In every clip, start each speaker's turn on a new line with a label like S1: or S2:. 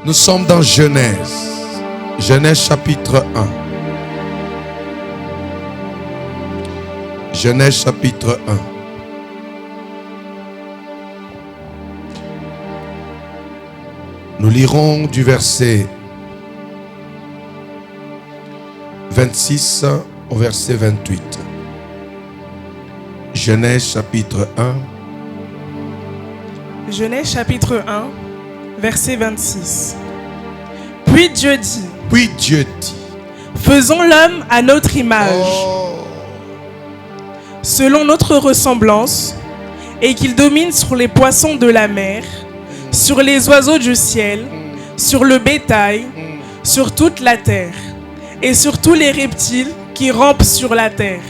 S1: Nous sommes dans Genèse. Genèse chapitre 1. Genèse chapitre 1. Nous lirons du verset 26 au verset 28. Genèse chapitre 1.
S2: Genèse chapitre 1, verset 26. Puis Dieu dit, faisons l'homme à notre image, selon notre ressemblance, et qu'il domine sur les poissons de la mer, sur les oiseaux du ciel, sur le bétail, sur toute la terre, et sur tous les reptiles qui rampent sur la terre.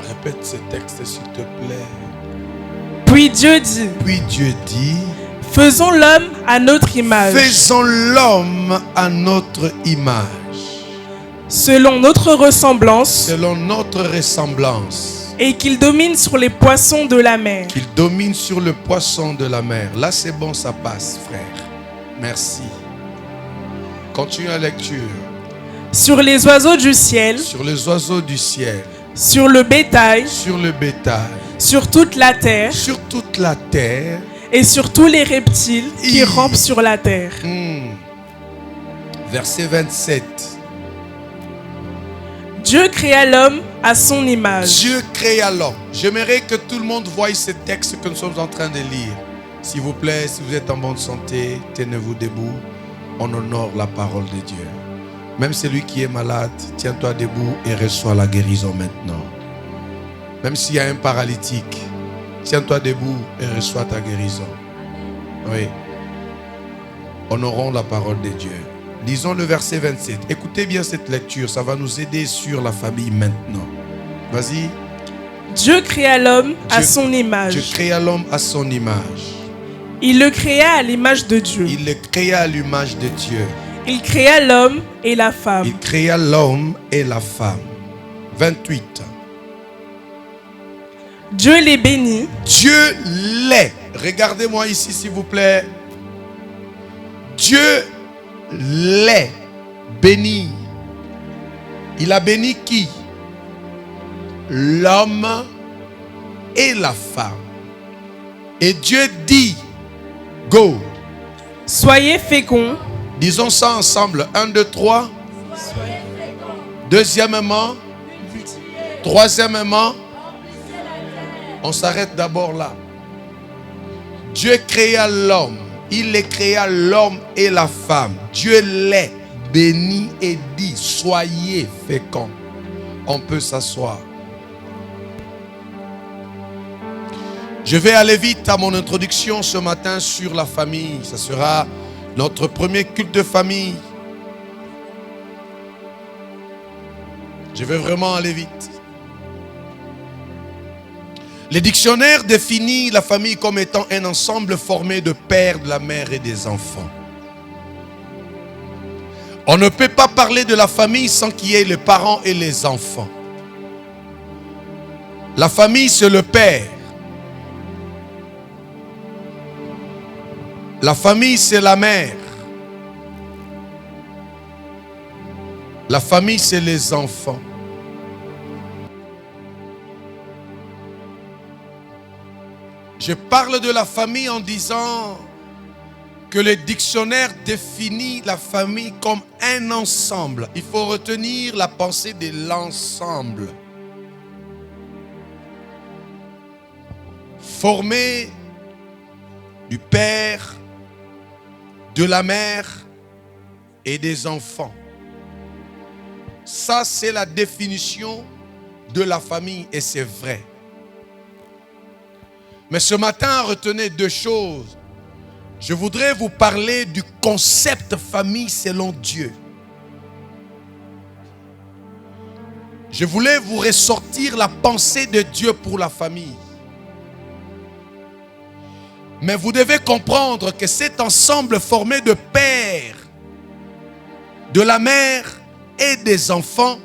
S1: Répète ce texte s'il te plaît.
S2: Puis Dieu dit, faisons l'homme à notre image.
S1: Faisons l'homme à notre image.
S2: Selon notre ressemblance.
S1: Selon notre ressemblance.
S2: Et qu'il domine sur les poissons de la mer.
S1: Qu'il domine sur le poisson de la mer. Là c'est bon, ça passe frère. Merci. Continue la lecture.
S2: Sur les oiseaux du ciel.
S1: Sur les oiseaux du ciel.
S2: Sur le bétail.
S1: Sur le bétail.
S2: Sur toute la terre.
S1: Sur toute la terre.
S2: Et sur tous les reptiles qui rampent sur la terre.
S1: Verset 27.
S2: Dieu créa l'homme à son image.
S1: Dieu créa l'homme. J'aimerais que tout le monde voie ce texte que nous sommes en train de lire. S'il vous plaît, si vous êtes en bonne santé, tenez-vous debout. On honore la parole de Dieu. Même celui qui est malade, tiens-toi debout et reçois la guérison maintenant. Même s'il y a un paralytique, tiens-toi debout et reçois ta guérison. Oui. Honorons la parole de Dieu. Lisons le verset 27. Écoutez bien cette lecture, ça va nous aider sur la famille maintenant. Vas-y.
S2: Dieu créa l'homme à son image.
S1: Dieu créa l'homme à son image.
S2: Il le créa à l'image de Dieu.
S1: Il le créa à l'image de Dieu.
S2: Il créa l'homme et la femme.
S1: Il créa l'homme et la femme. 28.
S2: Dieu les bénit.
S1: Dieu les. Regardez-moi ici s'il vous plaît. Dieu les bénit. Il a béni qui? L'homme et la femme. Et Dieu dit, go.
S2: Soyez féconds.
S1: Disons ça ensemble. 1, 2, 3. Deuxièmement. Troisièmement. On s'arrête d'abord là. Dieu créa l'homme. Il les créa l'homme et la femme. Dieu les bénit et dit, soyez féconds. On peut s'asseoir. Je vais aller vite à mon introduction ce matin sur la famille. Ce sera notre premier culte de famille. Je vais vraiment aller vite. Le dictionnaire définit la famille comme étant un ensemble formé de père, de la mère et des enfants. On ne peut pas parler de la famille sans qu'il y ait les parents et les enfants. La famille, c'est le père. La famille, c'est la mère. La famille, c'est les enfants. Je parle de la famille en disant que le dictionnaire définit la famille comme un ensemble. Il faut retenir la pensée de l'ensemble. Formé du père, de la mère et des enfants. Ça, c'est la définition de la famille et c'est vrai. Mais ce matin, retenez deux choses. Je voudrais vous parler du concept famille selon Dieu. Je voulais vous ressortir la pensée de Dieu pour la famille. Mais vous devez comprendre que cet ensemble formé de père, de la mère et des enfants,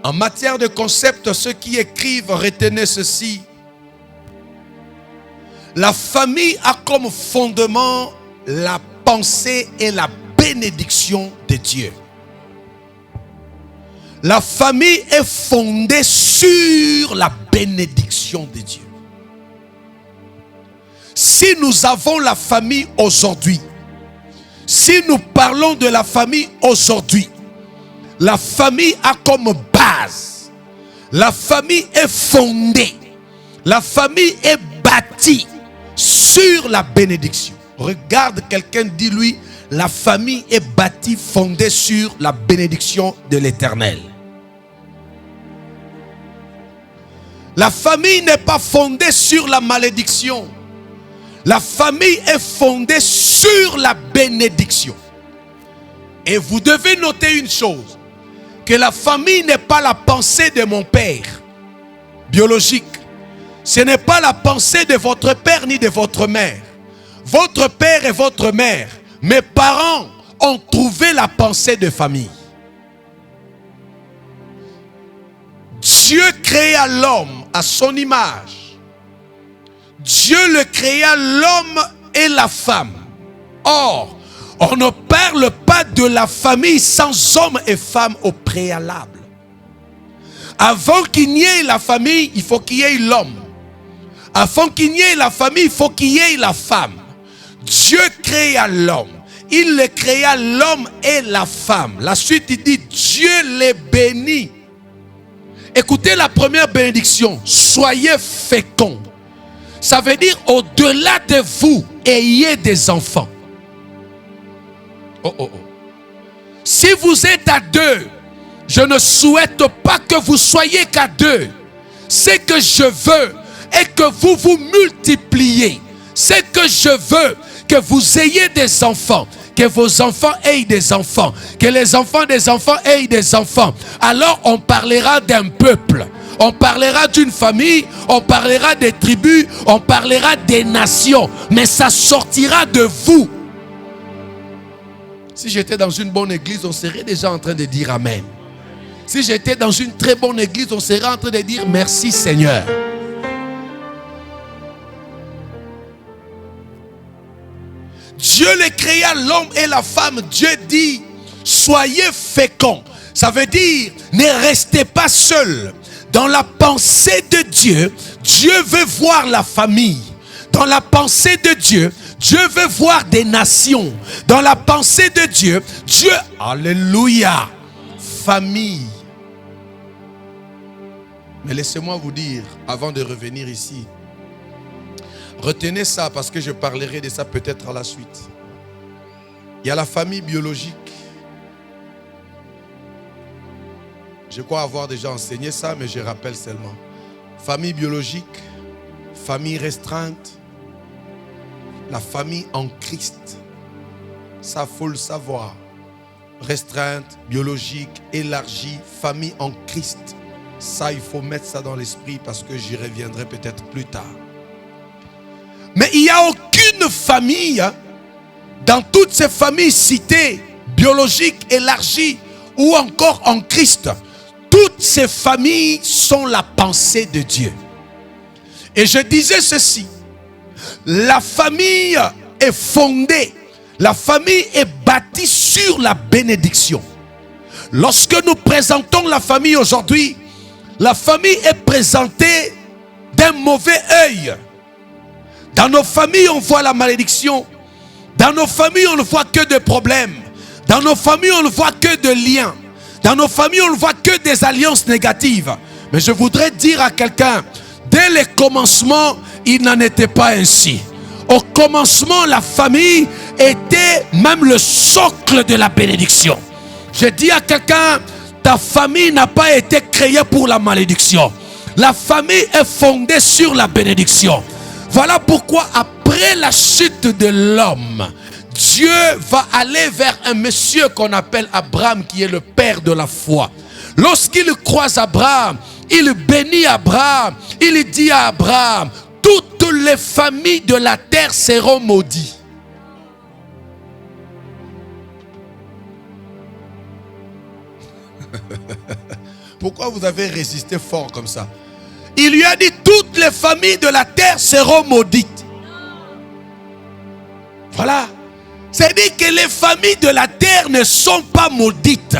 S1: en matière de concept, ceux qui écrivent, retenez ceci. La famille a comme fondement la pensée et la bénédiction de Dieu. La famille est fondée sur la bénédiction de Dieu. Si nous avons la famille aujourd'hui, si nous parlons de la famille aujourd'hui, la famille a comme base, la famille est fondée, la famille est bâtie sur la bénédiction. Regarde quelqu'un, dis-lui, la famille est bâtie, fondée sur la bénédiction de l'Éternel. La famille n'est pas fondée sur la malédiction. La famille est fondée sur la bénédiction. Et vous devez noter une chose, que la famille n'est pas la pensée de mon père biologique. Ce n'est pas la pensée de votre père ni de votre mère. Votre père et votre mère, mes parents ont trouvé la pensée de famille. Dieu créa l'homme à son image. Dieu le créa l'homme et la femme. Or, on ne parle pas de la famille sans homme et femme au préalable. Avant qu'il n'y ait la famille, il faut qu'il y ait l'homme. Avant qu'il n'y ait la famille, il faut qu'il y ait la femme. Dieu créa l'homme. Il le créa l'homme et la femme. La suite, il dit, Dieu les bénit. Écoutez la première bénédiction. Soyez féconds. Ça veut dire, au-delà de vous, ayez des enfants. Si vous êtes à deux, je ne souhaite pas que vous soyez qu'à deux. Ce que je veux est que vous vous multipliez. Ce que je veux, que vous ayez des enfants. Que vos enfants aient des enfants. Que les enfants des enfants aient des enfants. Alors on parlera d'un peuple. On parlera d'une famille. On parlera des tribus. On parlera des nations. Mais ça sortira de vous. Si j'étais dans une bonne église, on serait déjà en train de dire Amen. Si j'étais dans une très bonne église, on serait en train de dire merci Seigneur. Dieu les créa l'homme et la femme. Dieu dit, soyez féconds. Ça veut dire, ne restez pas seuls. Dans la pensée de Dieu, Dieu veut voir la famille. Dans la pensée de Dieu, Dieu veut voir des nations. Dans la pensée de Dieu, Dieu, alléluia, famille. Mais laissez-moi vous dire, avant de revenir ici, retenez ça parce que je parlerai de ça peut-être à la suite. Il y a la famille biologique. Je crois avoir déjà enseigné ça, mais je rappelle seulement. Famille biologique, famille restreinte, la famille en Christ. Ça, faut le savoir. Restreinte, biologique, élargie, famille en Christ. Ça, il faut mettre ça dans l'esprit parce que j'y reviendrai peut-être plus tard. Mais il n'y a aucune famille, dans toutes ces familles citées, biologiques, élargies ou encore en Christ, toutes ces familles sont la pensée de Dieu. Et je disais ceci, la famille est fondée, la famille est bâtie sur la bénédiction. Lorsque nous présentons la famille aujourd'hui, la famille est présentée d'un mauvais œil. Dans nos familles, on voit la malédiction. Dans nos familles, on ne voit que des problèmes. Dans nos familles, on ne voit que de liens. Dans nos familles, on ne voit que des alliances négatives. Mais je voudrais dire à quelqu'un, dès le commencement, il n'en était pas ainsi. Au commencement, la famille était même le socle de la bénédiction. Je dis à quelqu'un, ta famille n'a pas été créée pour la malédiction. La famille est fondée sur la bénédiction. Voilà pourquoi après la chute de l'homme, Dieu va aller vers un monsieur qu'on appelle Abraham, qui est le père de la foi. Lorsqu'il croise Abraham, il bénit Abraham. Il dit à Abraham, toutes les familles de la terre seront maudites. Pourquoi vous avez résisté fort comme ça? Il lui a dit, toutes les familles de la terre seront maudites. Voilà. C'est-à-dire que les familles de la terre ne sont pas maudites.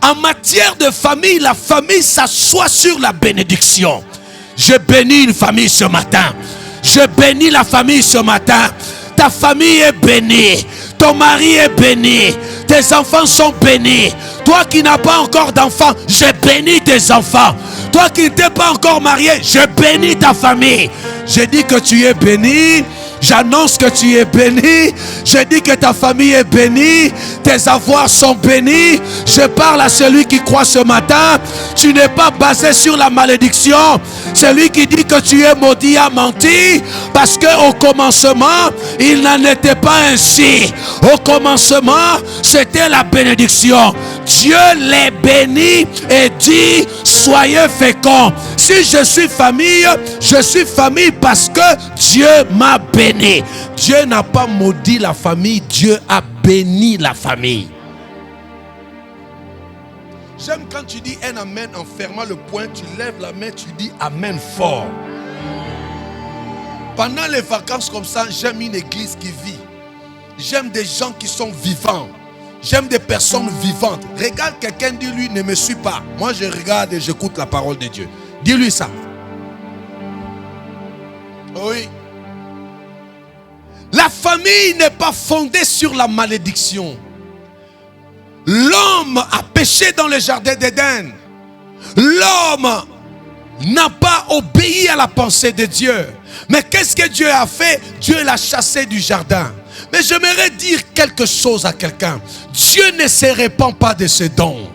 S1: En matière de famille, la famille s'assoit sur la bénédiction. Je bénis une famille ce matin. Je bénis la famille ce matin. Ta famille est bénie. Ton mari est béni. Tes enfants sont bénis. Toi qui n'as pas encore d'enfants, je bénis tes enfants. Toi qui n'es pas encore marié, je bénis ta famille. Je dis que tu es béni. J'annonce que tu es béni. Je dis que ta famille est bénie. Tes avoirs sont bénis. Je parle à celui qui croit ce matin. Tu n'es pas basé sur la malédiction. Celui qui dit que tu es maudit a menti. Parce qu'au commencement, il n'en était pas ainsi. Au commencement, c'était la bénédiction. Dieu les bénit et dit, soyez féconds. Si je suis famille parce que Dieu m'a béni. Dieu n'a pas maudit la famille, Dieu a béni la famille. J'aime quand tu dis un amen en fermant le poing, tu lèves la main, tu dis amen fort. Pendant les vacances comme ça, j'aime une église qui vit. J'aime des gens qui sont vivants. J'aime des personnes vivantes. Regarde quelqu'un, dis-lui, ne me suis pas. Moi, je regarde et j'écoute la parole de Dieu. Dis-lui ça. Oui. La famille n'est pas fondée sur la malédiction. L'homme a péché dans le jardin d'Éden. L'homme n'a pas obéi à la pensée de Dieu. Mais qu'est-ce que Dieu a fait? Dieu l'a chassé du jardin. Mais j'aimerais dire quelque chose à quelqu'un. Dieu ne se répand pas de ses dons.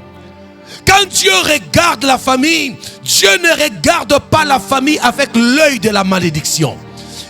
S1: Quand Dieu regarde la famille, Dieu ne regarde pas la famille avec l'œil de la malédiction.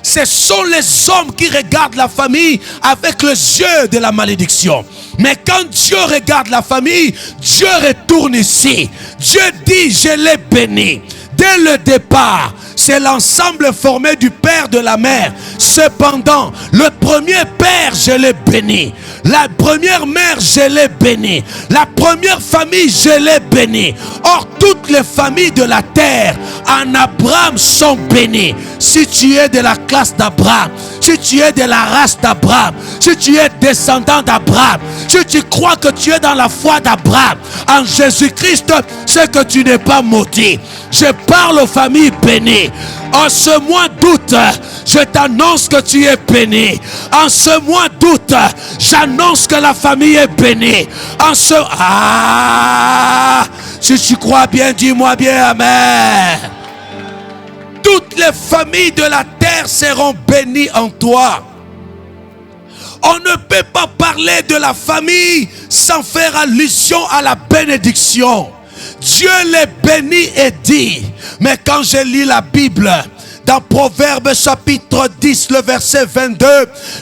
S1: Ce sont les hommes qui regardent la famille avec les yeux de la malédiction. Mais quand Dieu regarde la famille, Dieu retourne ici. Dieu dit, je l'ai béni. Dès le départ, c'est l'ensemble formé du père de la mère. Cependant, le premier père, je l'ai béni. La première mère, je l'ai béni. La première famille, je l'ai béni. Or, toutes les familles de la terre en Abraham sont bénies. Si tu es de la classe d'Abraham, si tu es de la race d'Abraham, si tu es descendant d'Abraham, si tu crois que tu es dans la foi d'Abraham, en Jésus-Christ, c'est que tu n'es pas maudit. Je parle aux familles bénies. En ce mois d'août, je t'annonce que tu es béni. En ce mois d'août, j'annonce que la famille est bénie. Si tu crois bien, dis-moi bien amen. Toutes les familles de la terre seront bénies en toi. On ne peut pas parler de la famille sans faire allusion à la bénédiction. Dieu les bénit et dit, mais quand je lis la Bible, dans Proverbes chapitre 10, le verset 22,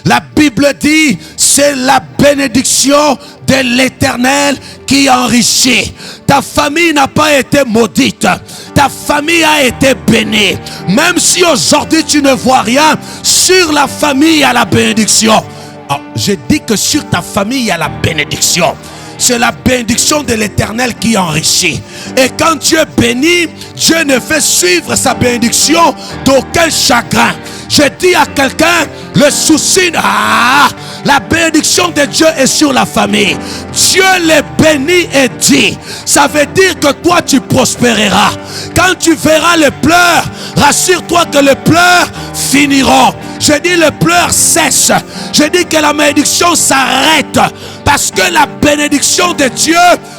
S1: la Bible dit, c'est la bénédiction de l'Éternel qui enrichit. Ta famille n'a pas été maudite. Ta famille a été bénie. Même si aujourd'hui tu ne vois rien, sur la famille il y a la bénédiction. Oh, je dis que sur ta famille il y a la bénédiction. C'est la bénédiction de l'Éternel qui enrichit. Et quand Dieu bénit, Dieu ne fait suivre sa bénédiction d'aucun chagrin. Je dis à quelqu'un, le souci, la bénédiction de Dieu est sur la famille. Dieu les bénit et dit, ça veut dire que toi tu prospéreras. Quand tu verras les pleurs, rassure-toi que les pleurs finiront. Je dis les pleurs cessent. Je dis que la malédiction s'arrête. Parce que la bénédiction de Dieu,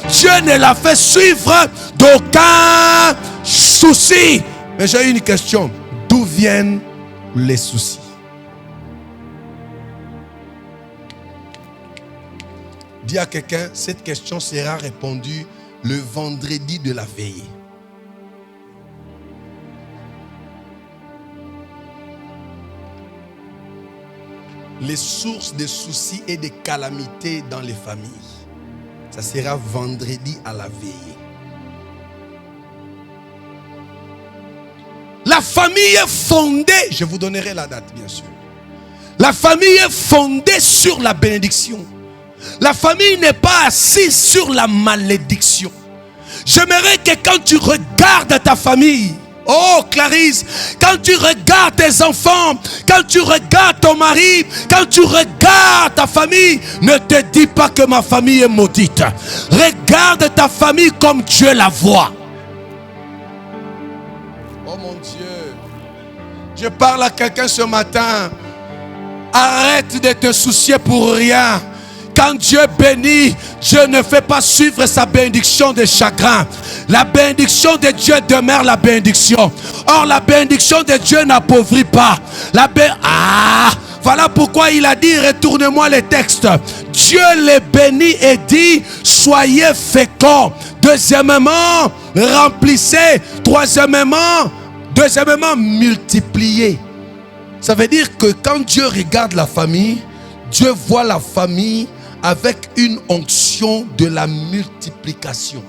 S1: Dieu ne la fait suivre d'aucun souci. Mais j'ai une question. D'où viennent les soucis? Dis à quelqu'un, cette question sera répondue le vendredi de la veillée. Les sources de soucis et de calamités dans les familles. Ça sera vendredi à la veillée. La famille est fondée, je vous donnerai la date bien sûr. La famille est fondée sur la bénédiction. La famille n'est pas assise sur la malédiction. J'aimerais que quand tu regardes ta famille, Oh Clarisse, quand tu regardes tes enfants, quand tu regardes ton mari, quand tu regardes ta famille, ne te dis pas que ma famille est maudite. Regarde ta famille comme Dieu la voit. Oh mon Dieu, je parle à quelqu'un ce matin. Arrête de te soucier pour rien. Quand Dieu bénit, Dieu ne fait pas suivre sa bénédiction de chagrin. La bénédiction de Dieu demeure la bénédiction. Or, la bénédiction de Dieu n'appauvrit pas. Voilà pourquoi il a dit, retournez-moi les textes. Dieu les bénit et dit, soyez féconds. Deuxièmement, remplissez. Troisièmement, multipliez. Ça veut dire que quand Dieu regarde la famille, Dieu voit la famille avec une onction de la multiplication.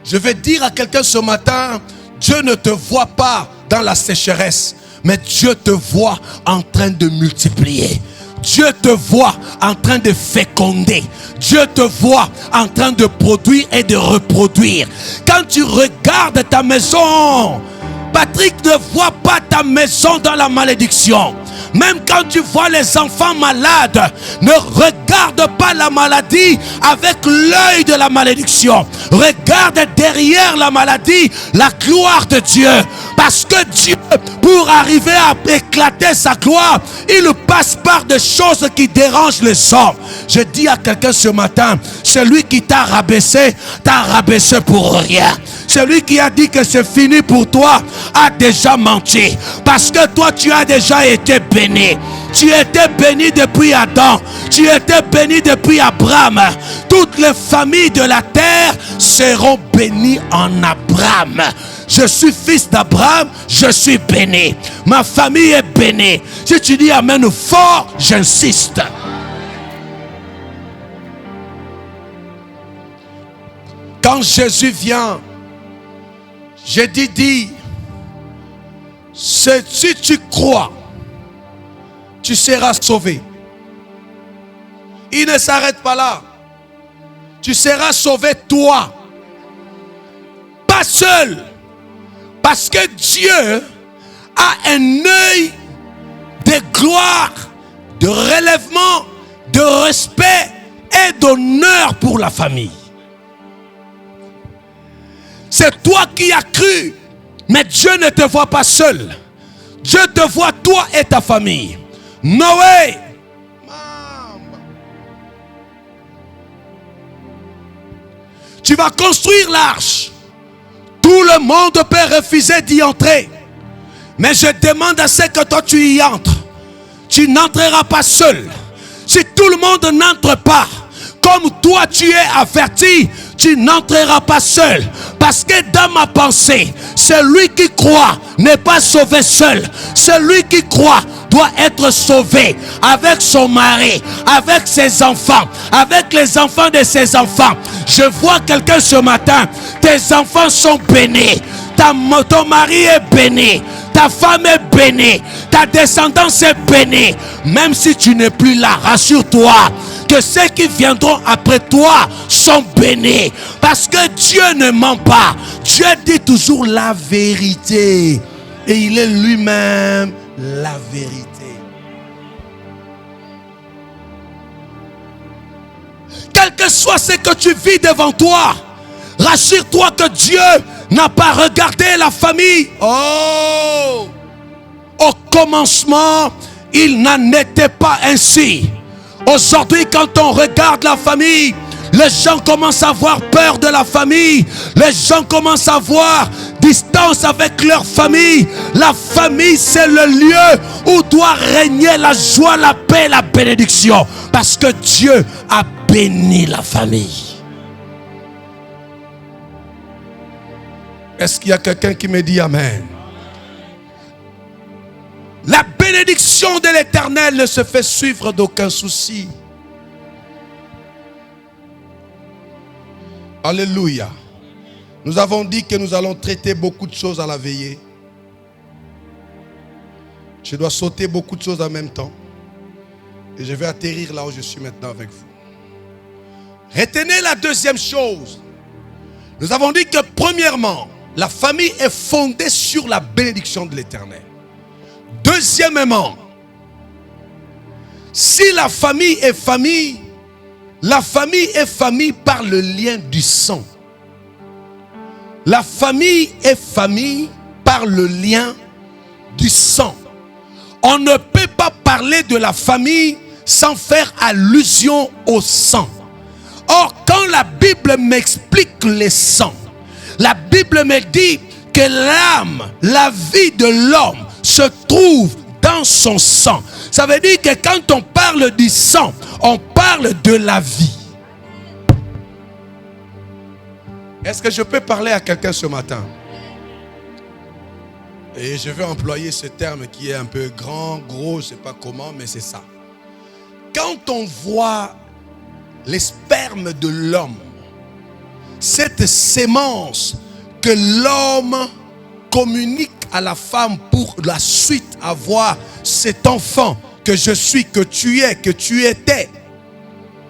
S1: Je vais dire à quelqu'un ce matin, Dieu ne te voit pas dans la sécheresse, mais Dieu te voit en train de multiplier. Dieu te voit en train de féconder. Dieu te voit en train de produire et de reproduire. Quand tu regardes ta maison, Patrick ne voit pas ta maison dans la malédiction. Même quand tu vois les enfants malades, ne regarde pas la maladie avec l'œil de la malédiction. Regarde derrière la maladie la gloire de Dieu. Parce que Dieu, pour arriver à éclater sa gloire, il passe par des choses qui dérangent les hommes. Je dis à quelqu'un ce matin, celui qui t'a rabaissé pour rien. Celui qui a dit que c'est fini pour toi a déjà menti. Parce que toi, tu as déjà été béni. Tu étais béni depuis Adam. Tu étais béni depuis Abraham. Toutes les familles de la terre seront bénies en Abraham. Je suis fils d'Abraham, je suis béni. Ma famille est bénie. Si tu dis amen fort, j'insiste. Quand Jésus vient, j'ai dit, si tu crois, tu seras sauvé. Il ne s'arrête pas là. Tu seras sauvé toi. Pas seul. Parce que Dieu a un œil de gloire, de relèvement, de respect et d'honneur pour la famille. C'est toi qui as cru, mais Dieu ne te voit pas seul. Dieu te voit toi et ta famille. Noé, tu vas construire l'arche. Tout le monde peut refuser d'y entrer. Mais je demande à ce que toi tu y entres. Tu n'entreras pas seul. Si tout le monde n'entre pas, comme toi tu es averti, tu n'entreras pas seul. Parce que dans ma pensée, celui qui croit n'est pas sauvé seul. Celui qui croit doit être sauvé avec son mari, avec ses enfants, avec les enfants de ses enfants. Je vois quelqu'un ce matin, tes enfants sont bénis. Ton mari est béni. Ta femme est bénie. Ta descendance est bénie. Même si tu n'es plus là, rassure-toi que ceux qui viendront après toi sont bénis. Parce que Dieu ne ment pas. Dieu dit toujours la vérité. Et il est lui-même la vérité. Quel que soit ce que tu vis devant toi, rassure-toi que Dieu n'a pas regardé la famille. Oh! Au commencement, il n'en était pas ainsi. Aujourd'hui, quand on regarde la famille, les gens commencent à avoir peur de la famille. Les gens commencent à avoir distance avec leur famille. La famille, c'est le lieu où doit régner la joie, la paix, la bénédiction. Parce que Dieu a béni la famille. Est-ce qu'il y a quelqu'un qui me dit amen? La bénédiction de l'Éternel ne se fait suivre d'aucun souci. Alléluia. Nous avons dit que nous allons traiter beaucoup de choses à la veillée. Je dois sauter beaucoup de choses en même temps. Et je vais atterrir là où je suis maintenant avec vous. Retenez la deuxième chose. Nous avons dit que premièrement, la famille est fondée sur la bénédiction de l'Éternel. Deuxièmement, si la famille est famille par le lien du sang. La famille est famille par le lien du sang. On ne peut pas parler de la famille sans faire allusion au sang. Or, quand la Bible m'explique les sangs, la Bible me dit que l'âme, la vie de l'homme se trouve dans son sang. Ça veut dire que quand on parle du sang, on parle de la vie. Est-ce que je peux parler à quelqu'un ce matin? Et je vais employer ce terme qui est un peu grand, gros, je ne sais pas comment, mais c'est ça. Quand on voit les spermes de l'homme, cette sémence que l'homme communique à la femme pour la suite avoir cet enfant que je suis, que tu es, que tu étais,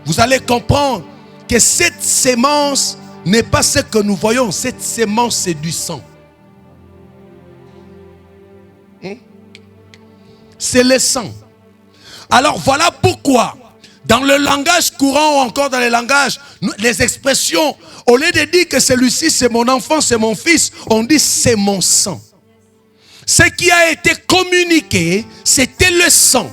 S1: vous allez comprendre que cette sémence n'est pas ce que nous voyons. Cette sémence, c'est du sang. C'est le sang. Alors voilà pourquoi dans le langage courant ou encore dans les langages, les expressions, au lieu de dire que celui-ci c'est mon enfant, c'est mon fils, on dit c'est mon sang. Ce qui a été communiqué, c'était le sang.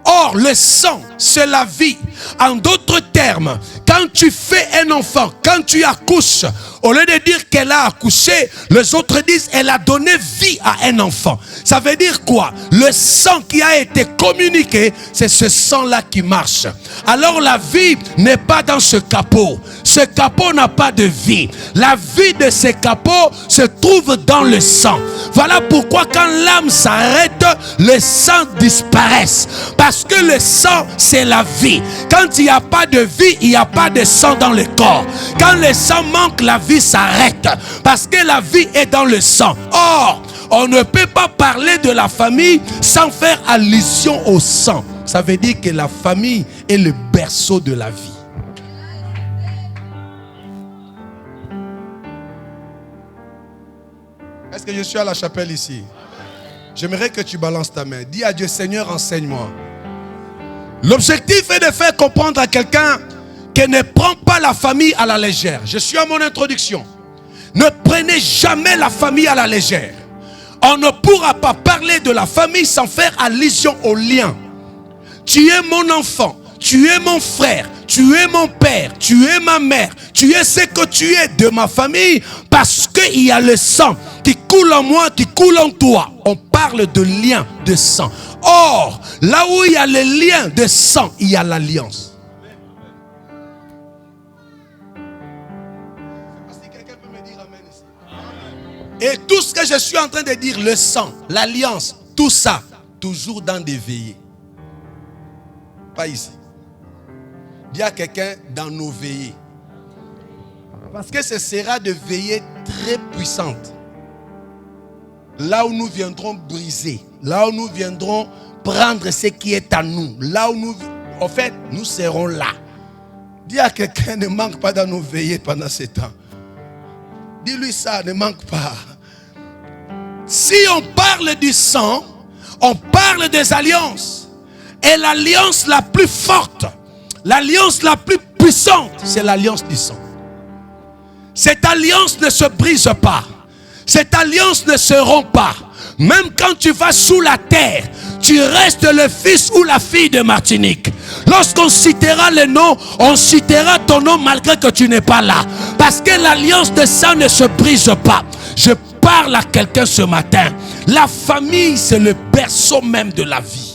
S1: Or, le sang, c'est la vie. En d'autres termes, quand tu fais un enfant, quand tu accouches, au lieu de dire qu'elle a accouché, les autres disent qu'elle a donné vie à un enfant. Ça veut dire quoi? Le sang qui a été communiqué, c'est ce sang-là qui marche. Alors la vie n'est pas dans ce capot. Ce capot n'a pas de vie. La vie de ce capot se trouve dans le sang. Voilà pourquoi quand l'âme s'arrête, le sang disparaît. Parce que le sang, c'est la vie. Quand il n'y a pas de vie, il n'y a pas de sang dans le corps. Quand le sang manque, la vie s'arrête. Parce que la vie est dans le sang. Or, on ne peut pas parler de la famille sans faire allusion au sang. Ça veut dire que la famille est le berceau de la vie. Est-ce que je suis à la chapelle ici? J'aimerais que tu balances ta main. Dis à Dieu, Seigneur, enseigne-moi. L'objectif est de faire comprendre à quelqu'un qui ne prend pas la famille à la légère. Je suis à mon introduction. Ne prenez jamais la famille à la légère. On ne pourra pas parler de la famille sans faire allusion au lien. Tu es mon enfant, tu es mon frère, tu es mon père, tu es ma mère, tu es ce que tu es de ma famille parce qu'il y a le sang qui coule en moi, qui coule en toi. On parle de lien de sang. Or, là où il y a le lien de sang, il y a l'alliance. Et tout ce que je suis en train de dire, le sang, l'alliance, tout ça, toujours dans des veillées. Pas ici. Dis à quelqu'un dans nos veillées. Parce que ce sera de veillées très puissantes. Là où nous viendrons briser, là où nous viendrons prendre ce qui est à nous, là où nous, en fait, nous serons là. Dis à quelqu'un, ne manque pas dans nos veillées pendant ce temps. Dis-lui ça, ne manque pas. Si on parle du sang, on parle des alliances. Et l'alliance la plus forte, l'alliance la plus puissante, c'est l'alliance du sang. Cette alliance ne se brise pas. Cette alliance ne se rompt pas. Même quand tu vas sous la terre, tu restes le fils ou la fille de Martinique. Lorsqu'on citera le nom, on citera ton nom malgré que tu n'es pas là. Parce que l'alliance de sang ne se brise pas. Je parle à quelqu'un ce matin. La famille, c'est le berceau même de la vie.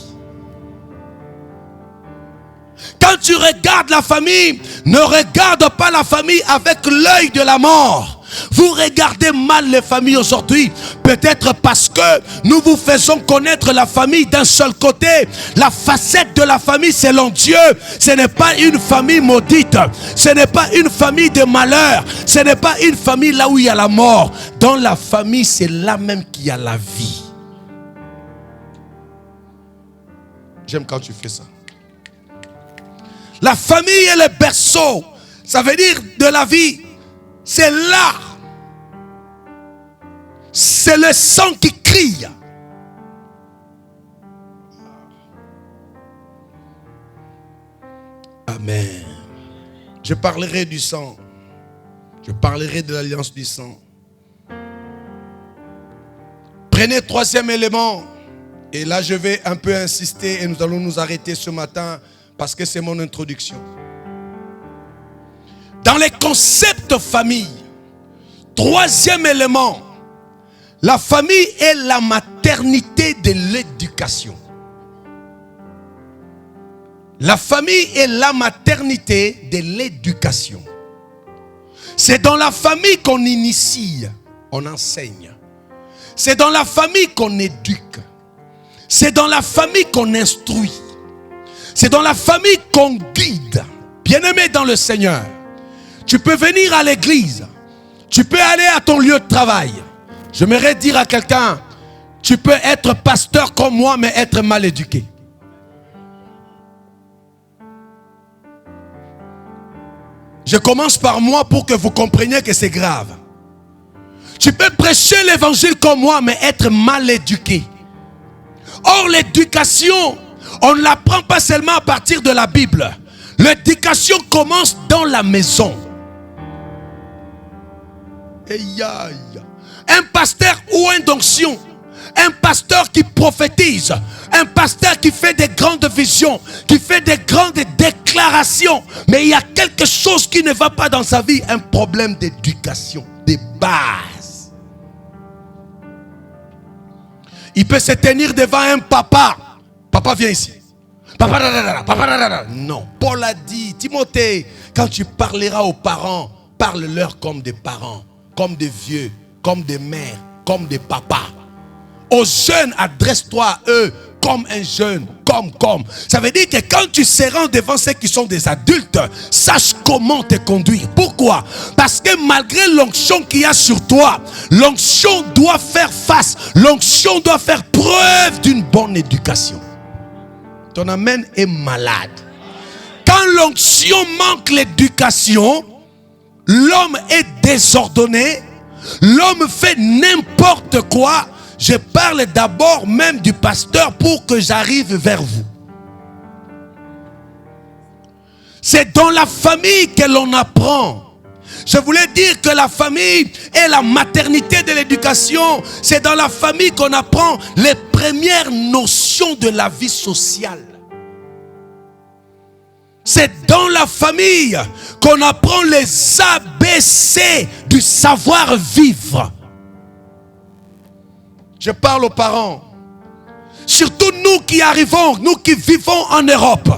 S1: Quand tu regardes la famille, ne regarde pas la famille avec l'œil de la mort. Vous regardez mal les familles aujourd'hui. Peut-être parce que nous vous faisons connaître la famille d'un seul côté. La facette de la famille selon Dieu, ce n'est pas une famille maudite. Ce n'est pas une famille de malheur. Ce n'est pas une famille là où il y a la mort. Dans la famille, c'est là même qu'il y a la vie. J'aime quand tu fais ça. La famille est le berceau. Ça veut dire de la vie. C'est là. C'est le sang qui crie. Amen. Je parlerai du sang. Je parlerai de l'alliance du sang. Prenez troisième élément. Et là, je vais un peu insister et nous allons nous arrêter ce matin parce que c'est mon introduction. Dans les concepts famille, troisième élément, la famille est la maternité de l'éducation. La famille est la maternité de l'éducation. C'est dans la famille qu'on initie, on enseigne. C'est dans la famille qu'on éduque. C'est dans la famille qu'on instruit. C'est dans la famille qu'on guide. Bien-aimé dans le Seigneur, tu peux venir à l'église. Tu peux aller à ton lieu de travail. J'aimerais dire à quelqu'un, tu peux être pasteur comme moi, mais être mal éduqué. Je commence par moi pour que vous compreniez que c'est grave. Tu peux prêcher l'évangile comme moi, mais être mal éduqué. Or, l'éducation, on ne l'apprend pas seulement à partir de la Bible. L'éducation commence dans la maison. Un pasteur ou une onction, un pasteur qui prophétise, un pasteur qui fait des grandes visions, qui fait des grandes déclarations, mais il y a quelque chose qui ne va pas dans sa vie, un problème d'éducation, de base. Il peut se tenir devant un papa. Papa, viens ici. Papa, non. Paul a dit, Timothée, quand tu parleras aux parents, parle-leur comme des parents, comme des vieux, comme des mères, comme des papas. Aux jeunes, adresse-toi à eux comme un jeune, comme. Ça veut dire que quand tu seras devant ceux qui sont des adultes, sache comment te conduire. Pourquoi? Parce que malgré l'onction qu'il y a sur toi, l'onction doit faire face, l'onction doit faire preuve d'une bonne éducation. Ton amen est malade. Quand l'onction manque l'éducation, l'homme est désordonné, l'homme fait n'importe quoi. Je parle d'abord même du pasteur pour que j'arrive vers vous. C'est dans la famille que l'on apprend. Je voulais dire que la famille est la maternité de l'éducation. C'est dans la famille qu'on apprend les premières notions de la vie sociale. C'est dans la famille qu'on apprend les ABC du savoir-vivre. Je parle aux parents. Surtout nous qui arrivons, nous qui vivons en Europe.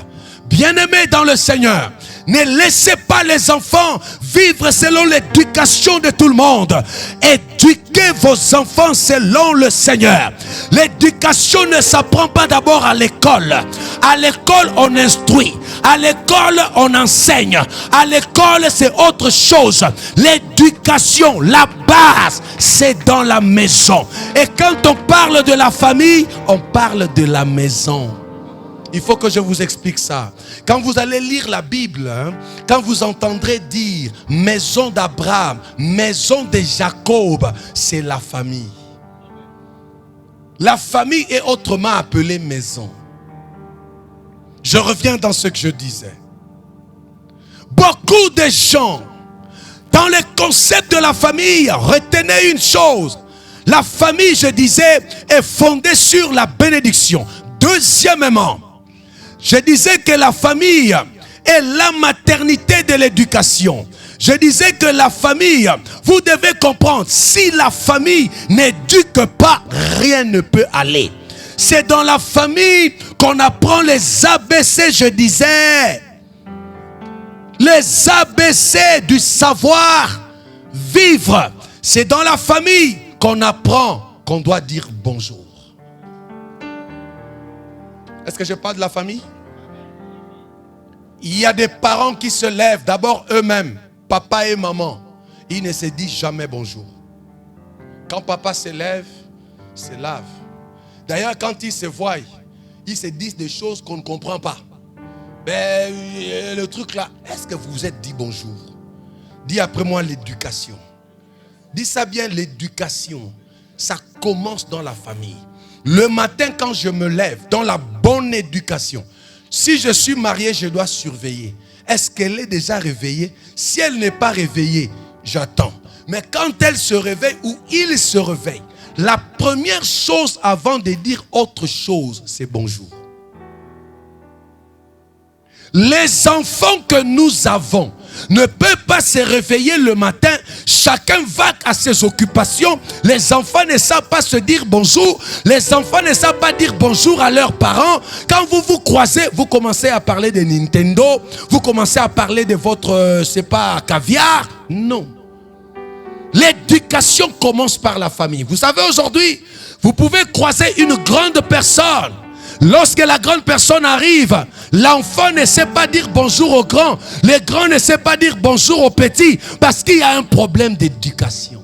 S1: Bien-aimés dans le Seigneur, ne laissez pas les enfants vivre selon l'éducation de tout le monde. Éduquez vos enfants selon le Seigneur. L'éducation ne s'apprend pas d'abord à l'école. À l'école, on instruit. À l'école, on enseigne. À l'école, c'est autre chose. L'éducation, la base, c'est dans la maison. Et quand on parle de la famille, on parle de la maison. Il faut que je vous explique ça. Quand vous allez lire la Bible, quand vous entendrez dire maison d'Abraham, maison de Jacob, c'est la famille. La famille est autrement appelée maison. Je reviens dans ce que je disais. Beaucoup de gens, dans le concept de la famille, retenez une chose. La famille, je disais, est fondée sur la bénédiction. Deuxièmement, je disais que la famille est la maternité de l'éducation. Je disais que la famille, vous devez comprendre, si la famille n'éduque pas, rien ne peut aller. C'est dans la famille qu'on apprend les ABC, je disais. Les ABC du savoir vivre. C'est dans la famille qu'on apprend qu'on doit dire bonjour. Est-ce que je parle de la famille? Il y a des parents qui se lèvent d'abord eux-mêmes, papa et maman. Ils ne se disent jamais bonjour. Quand papa se lève, se lave. D'ailleurs, quand ils se voient, ils se disent des choses qu'on ne comprend pas. Ben, le truc là, est-ce que vous vous êtes dit bonjour? Dis après moi l'éducation. Dis ça bien, l'éducation. Ça commence dans la famille. Le matin, quand je me lève, dans la bonne éducation, si je suis marié, je dois surveiller. Est-ce qu'elle est déjà réveillée? Si elle n'est pas réveillée, j'attends. Mais quand elle se réveille ou il se réveille, la première chose avant de dire autre chose, c'est bonjour. Les enfants que nous avons ne peuvent pas se réveiller le matin. Chacun va à ses occupations. Les enfants ne savent pas se dire bonjour. Les enfants ne savent pas dire bonjour à leurs parents. Quand vous vous croisez, vous commencez à parler de Nintendo. Vous commencez à parler de votre, caviar. Non. L'éducation commence par la famille. Vous savez, aujourd'hui, vous pouvez croiser une grande personne. Lorsque la grande personne arrive, l'enfant ne sait pas dire bonjour aux grands. Les grands ne savent pas dire bonjour aux petits parce qu'il y a un problème d'éducation.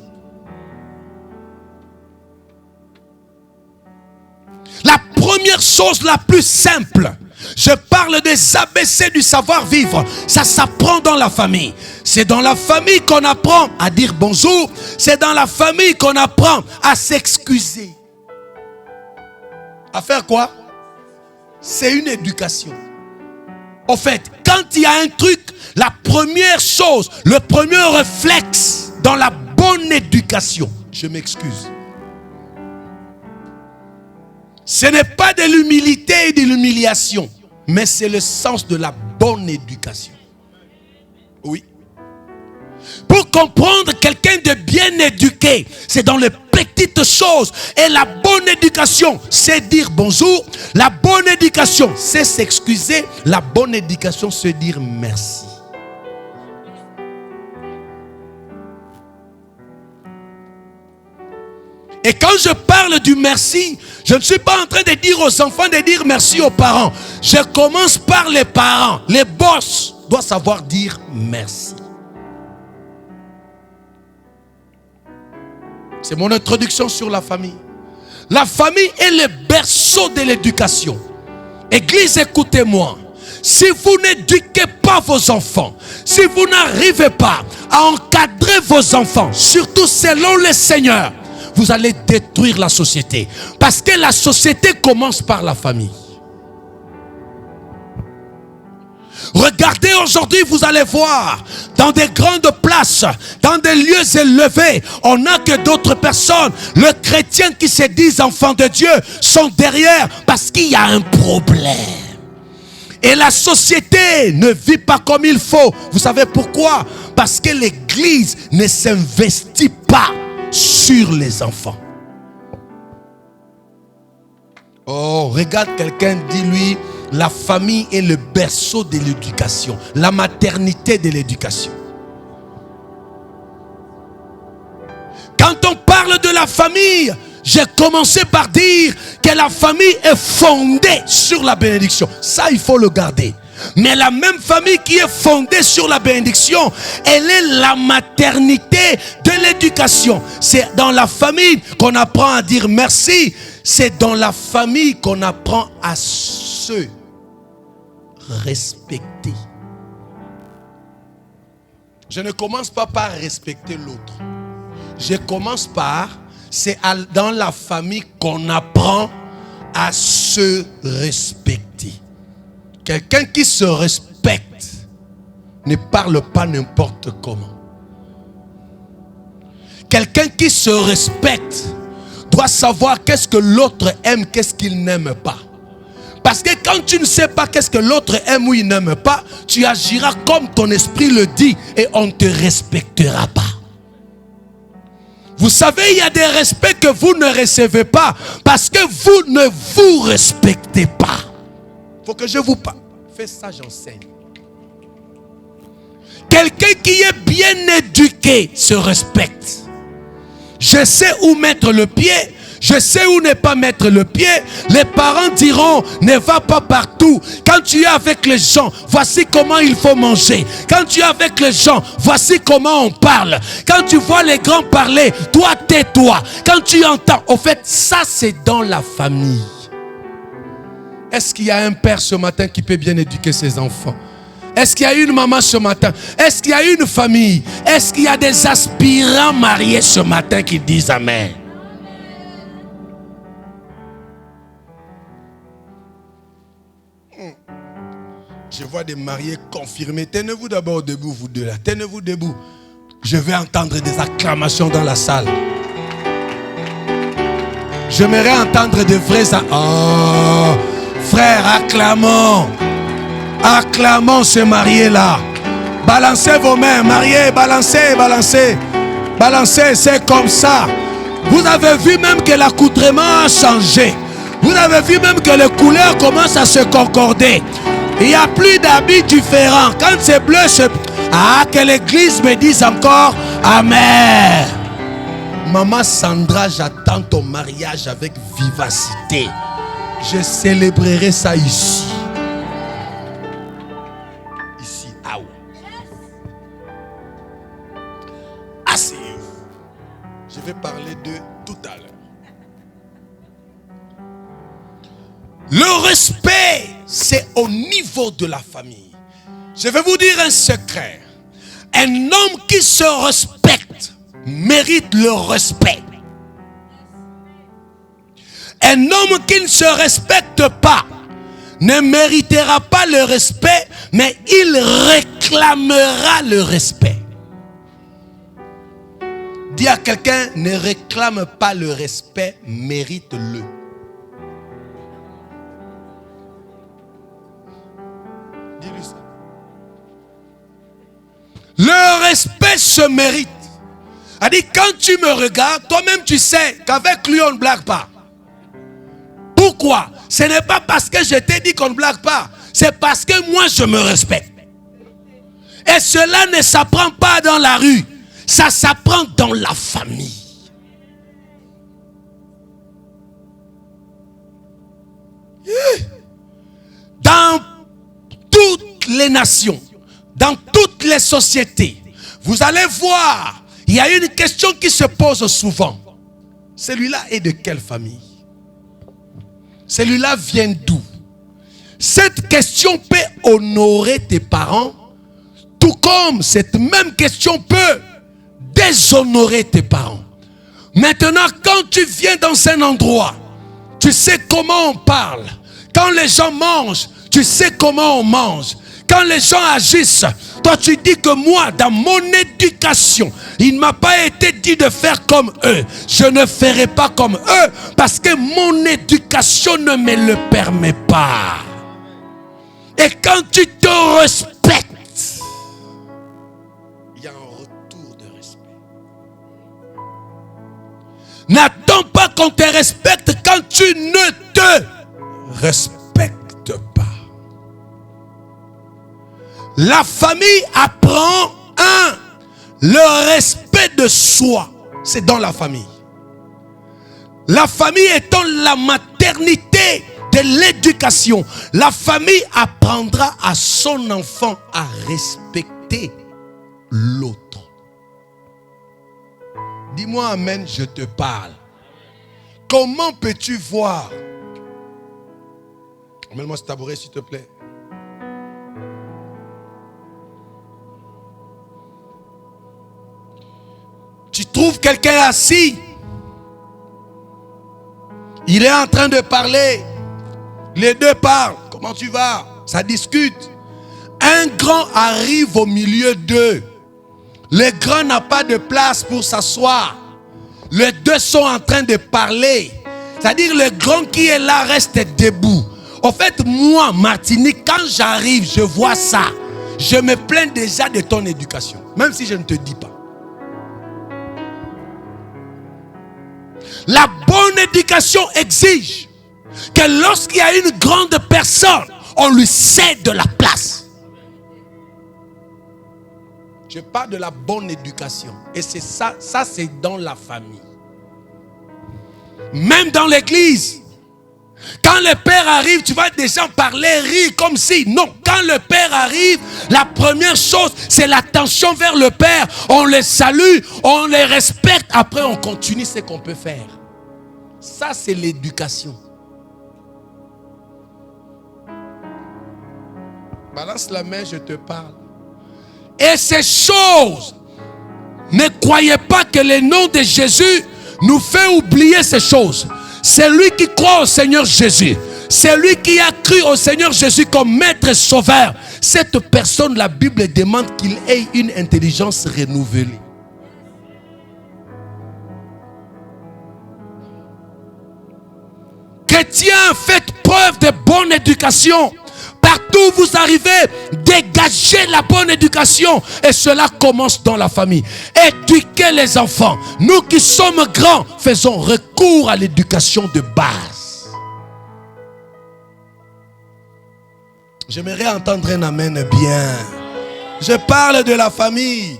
S1: La première chose la plus simple, je parle des ABC du savoir-vivre. Ça s'apprend dans la famille. C'est dans la famille qu'on apprend à dire bonjour. C'est dans la famille qu'on apprend à s'excuser. À faire quoi? C'est une éducation. En fait, quand il y a un truc, la première chose, le premier réflexe dans la bonne éducation, je m'excuse. Ce n'est pas de l'humilité et de l'humiliation, mais c'est le sens de la bonne éducation. Oui. Pour comprendre quelqu'un de bien éduqué, c'est dans les petites choses. Et la bonne éducation, c'est dire bonjour. La bonne éducation, c'est s'excuser. La bonne éducation, c'est dire merci. Et quand je parle du merci, je ne suis pas en train de dire aux enfants de dire merci aux parents. Je commence par les parents. Les boss doivent savoir dire merci. C'est mon introduction sur la famille. La famille est le berceau de l'éducation. Église, écoutez-moi. Si vous n'éduquez pas vos enfants, si vous n'arrivez pas à encadrer vos enfants, surtout selon le Seigneur, vous allez détruire la société. Parce que la société commence par la famille. Regardez aujourd'hui, vous allez voir, dans des grandes places, dans des lieux élevés, on n'a que d'autres personnes. Les chrétiens qui se disent enfants de Dieu sont derrière parce qu'il y a un problème. Et la société ne vit pas comme il faut. Vous savez pourquoi? Parce que l'église ne s'investit pas sur les enfants. Oh, regarde quelqu'un, dis-lui, la famille est le berceau de l'éducation, la maternité de l'éducation. Quand on parle de la famille, j'ai commencé par dire que la famille est fondée sur la bénédiction. Ça, il faut le garder. Mais la même famille qui est fondée sur la bénédiction, elle est la maternité de l'éducation. C'est dans la famille qu'on apprend à dire merci. C'est dans la famille qu'on apprend à se respecter. Je ne commence pas par respecter l'autre. Je commence par, c'est dans la famille qu'on apprend à se respecter. Quelqu'un qui se respecte ne parle pas n'importe comment. Quelqu'un qui se respecte doit savoir qu'est-ce que l'autre aime, qu'est-ce qu'il n'aime pas. Parce que quand tu ne sais pas qu'est-ce que l'autre aime ou il n'aime pas, tu agiras comme ton esprit le dit et on ne te respectera pas. Vous savez, il y a des respects que vous ne recevez pas parce que vous ne vous respectez pas. Il faut que je vous parle. Fais ça, j'enseigne. Quelqu'un qui est bien éduqué se respecte. Je sais où mettre le pied. Je sais où ne pas mettre le pied. Les parents diront, ne va pas partout. Quand tu es avec les gens, voici comment il faut manger. Quand tu es avec les gens, voici comment on parle. Quand tu vois les grands parler, toi tais-toi. Quand tu entends, au fait, ça c'est dans la famille. Est-ce qu'il y a un père ce matin qui peut bien éduquer ses enfants? Est-ce qu'il y a une maman ce matin? Est-ce qu'il y a une famille? Est-ce qu'il y a des aspirants mariés ce matin qui disent Amen? Je vois des mariés confirmés. Tenez-vous d'abord debout, vous deux là. Tenez-vous debout. Je vais entendre des acclamations dans la salle. J'aimerais entendre des vrais... Oh, frère, acclamons. Acclamons ce marié-là. Balancez vos mains, mariés, balancez, balancez. Balancez, c'est comme ça. Vous avez vu même que l'accoutrement a changé. Vous avez vu même que les couleurs commencent à se concorder. Il n'y a plus d'habits différents. Quand c'est bleu, c'est... Ah, que l'église me dise encore Amen. Maman Sandra, j'attends ton mariage avec vivacité. Je célébrerai ça ici. Ici, ah ouais. Asseyez-vous. Je vais parler de tout à l'heure. Le respect, c'est au niveau de la famille. Je vais vous dire un secret. Un homme qui se respecte mérite le respect. Un homme qui ne se respecte pas ne méritera pas le respect, mais il réclamera le respect. Dis à quelqu'un, ne réclame pas le respect, mérite-le. Dis-lui ça. Le respect se mérite. Elle dit, quand tu me regardes, toi-même tu sais qu'avec lui on ne blague pas. Pourquoi? Ce n'est pas parce que je t'ai dit qu'on ne blague pas. C'est parce que moi je me respecte. Et cela ne s'apprend pas dans la rue. Ça s'apprend dans la famille. Dans toutes les nations, dans toutes les sociétés, vous allez voir, il y a une question qui se pose souvent. Celui-là est de quelle famille? Celui-là vient d'où? Cette question peut honorer tes parents, tout comme cette même question peut déshonorer tes parents. Maintenant, quand tu viens dans un endroit, tu sais comment on parle. Quand les gens mangent, tu sais comment on mange. Quand les gens agissent, toi tu dis que moi, dans mon éducation, il ne m'a pas été dit de faire comme eux. Je ne ferai pas comme eux parce que mon éducation ne me le permet pas. Et quand tu te respectes, il y a un retour de respect. N'attends pas qu'on te respecte quand tu ne te respectes pas. La famille apprend le respect de soi. C'est dans la famille. La famille étant la maternité de l'éducation. La famille apprendra à son enfant à respecter l'autre. Dis-moi amen, je te parle. Comment peux-tu voir? Emmène-moi ce tabouret s'il te plaît. Tu trouves quelqu'un assis. Il est en train de parler. Les deux parlent. Comment tu vas? Ça discute. Un grand arrive au milieu d'eux. Le grand n'a pas de place pour s'asseoir. Les deux sont en train de parler. C'est-à-dire le grand qui est là reste debout. En fait, moi, Martinique, quand j'arrive, je vois ça. Je me plains déjà de ton éducation. Même si je ne te dis pas. La bonne éducation exige que lorsqu'il y a une grande personne, on lui cède de la place. Je parle de la bonne éducation. Et c'est ça, c'est dans la famille. Même dans l'église. Quand le père arrive, tu vas déjà parler, rire comme si. Non, quand le père arrive, la première chose, c'est l'attention vers le père. On les salue, on les respecte. Après, on continue ce qu'on peut faire. Ça, c'est l'éducation. Balance la main, je te parle. Et ces choses, ne croyez pas que le nom de Jésus nous fait oublier ces choses. Celui qui croit au Seigneur Jésus, celui qui a cru au Seigneur Jésus comme maître et sauveur, cette personne, la Bible demande qu'il ait une intelligence renouvelée. Chrétiens, faites preuve de bonne éducation. Partout où vous arrivez, dégagez la bonne éducation. Et cela commence dans la famille. Éduquez les enfants. Nous qui sommes grands, faisons recours à l'éducation de base. J'aimerais entendre un amen bien. Je parle de la famille.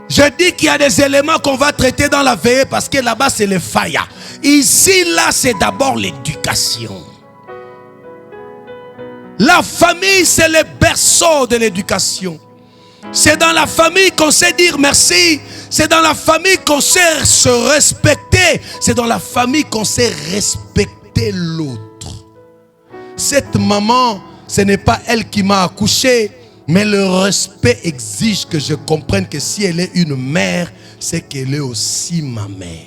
S1: Je dis qu'il y a des éléments qu'on va traiter dans la veillée parce que là-bas c'est les faillas. Ici, là, c'est d'abord l'éducation. La famille, c'est le berceau de l'éducation. C'est dans la famille qu'on sait dire merci. C'est dans la famille qu'on sait se respecter. C'est dans la famille qu'on sait respecter l'autre. Cette maman, ce n'est pas elle qui m'a accouché. Mais le respect exige que je comprenne que si elle est une mère, c'est qu'elle est aussi ma mère.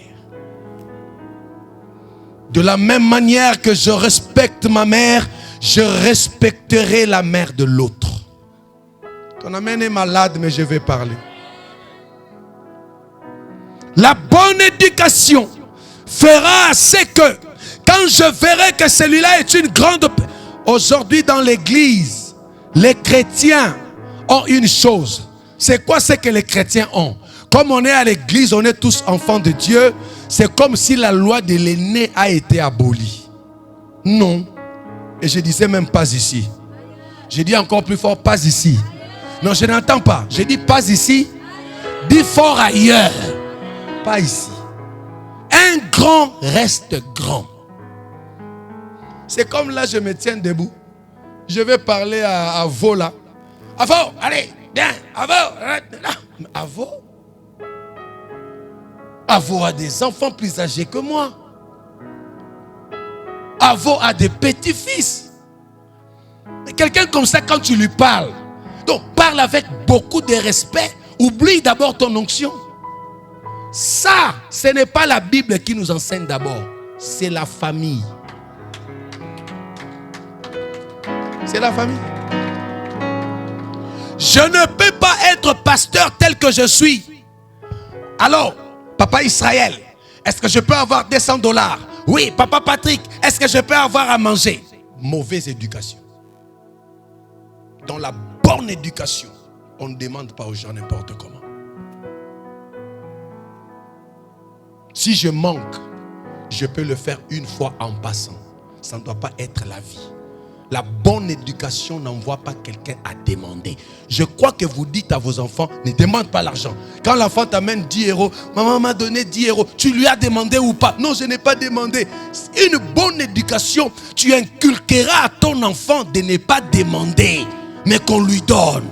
S1: De la même manière que je respecte ma mère, je respecterai la mère de l'autre. Ton amen est malade, mais je vais parler. La bonne éducation fera c'est que quand je verrai que celui-là est une grande... Aujourd'hui dans l'église, les chrétiens ont une chose. C'est quoi ce que les chrétiens ont? Comme on est à l'église, on est tous enfants de Dieu. C'est comme si la loi de l'aîné a été abolie. Non. Et je disais même pas ici. Je dis encore plus fort, pas ici. Non, je n'entends pas. Je dis pas ici. Dis fort ailleurs. Pas ici. Un grand reste grand. C'est comme là, je me tiens debout. Je vais parler à Avo là. Avo, allez, viens. Avo, Avo. Avo a des enfants plus âgés que moi. Avo a des petits-fils. Mais quelqu'un comme ça, quand tu lui parles, donc parle avec beaucoup de respect. Oublie d'abord ton onction. Ça, ce n'est pas la Bible qui nous enseigne d'abord. C'est la famille. C'est la famille. Je ne peux pas être pasteur tel que je suis. Alors, papa Israël, est-ce que je peux avoir $200? Oui, papa Patrick, est-ce que je peux avoir à manger? Mauvaise éducation. Dans la bonne éducation, on ne demande pas aux gens n'importe comment. Si je manque, je peux le faire une fois en passant. Ça ne doit pas être la vie. La bonne éducation n'envoie pas quelqu'un à demander. Je crois que vous dites à vos enfants, ne demande pas l'argent. Quand l'enfant t'amène 10 €, maman m'a donné 10 €, tu lui as demandé ou pas? Non, je n'ai pas demandé. Une bonne éducation, tu inculqueras à ton enfant de ne pas demander, mais qu'on lui donne.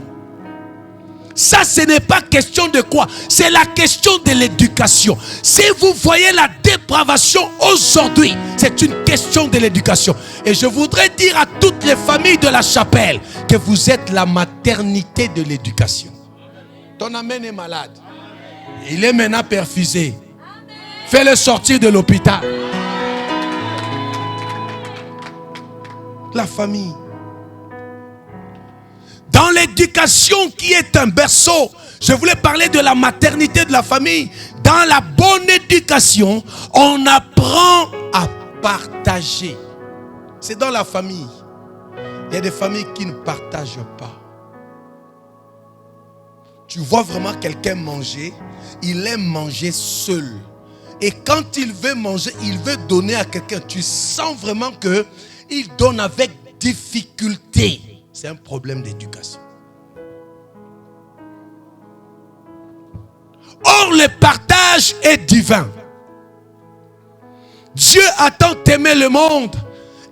S1: Ça, ce n'est pas question de quoi? C'est la question de l'éducation. Si vous voyez la dépravation aujourd'hui, c'est une question de l'éducation. Et je voudrais dire à toutes les familles de la chapelle que vous êtes la maternité de l'éducation. Ton amen est malade. Il est maintenant perfusé. Fais-le sortir de l'hôpital. La famille. Dans l'éducation qui est un berceau, je voulais parler de la maternité de la famille. Dans la bonne éducation, on apprend à partager. C'est dans la famille. Il y a des familles qui ne partagent pas. Tu vois vraiment quelqu'un manger, il aime manger seul. Et quand il veut manger, il veut donner à quelqu'un. Tu sens vraiment qu'il donne avec difficulté. C'est un problème d'éducation. Or, le partage est divin. Dieu a tant aimé le monde,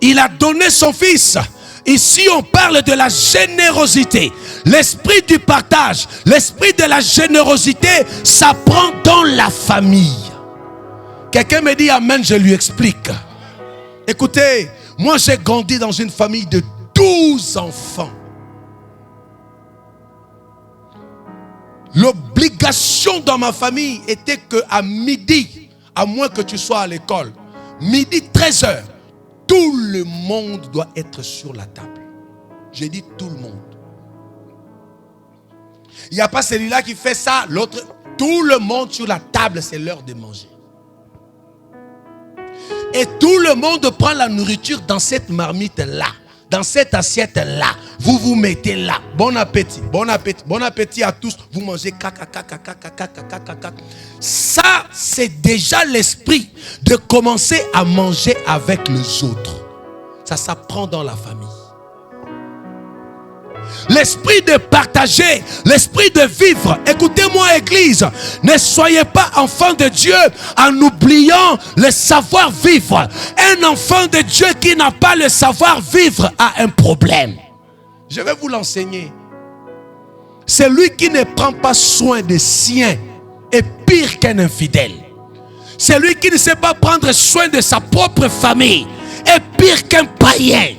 S1: il a donné son Fils. Ici, on parle de la générosité. L'esprit du partage, l'esprit de la générosité s'apprend dans la famille. Quelqu'un me dit amen, je lui explique. Écoutez, moi j'ai grandi dans une famille de 12 enfants. L'obligation dans ma famille était qu'à midi, à moins que tu sois à l'école, midi 13h, tout le monde doit être sur la table. J'ai dit tout le monde. Il n'y a pas celui-là qui fait ça, l'autre. Tout le monde sur la table, c'est l'heure de manger. Et tout le monde prend la nourriture dans cette marmite-là, dans cette assiette-là. Vous vous mettez là. Bon appétit, bon appétit, bon appétit à tous. Vous mangez caca. Ça, c'est déjà l'esprit de commencer à manger avec les autres. Ça s'apprend dans la famille. L'esprit de partager, l'esprit de vivre. Écoutez-moi, Église, ne soyez pas enfant de Dieu en oubliant le savoir-vivre. Un enfant de Dieu qui n'a pas le savoir-vivre a un problème. Je vais vous l'enseigner. Celui qui ne prend pas soin des siens est pire qu'un infidèle. Celui qui ne sait pas prendre soin de sa propre famille est pire qu'un païen.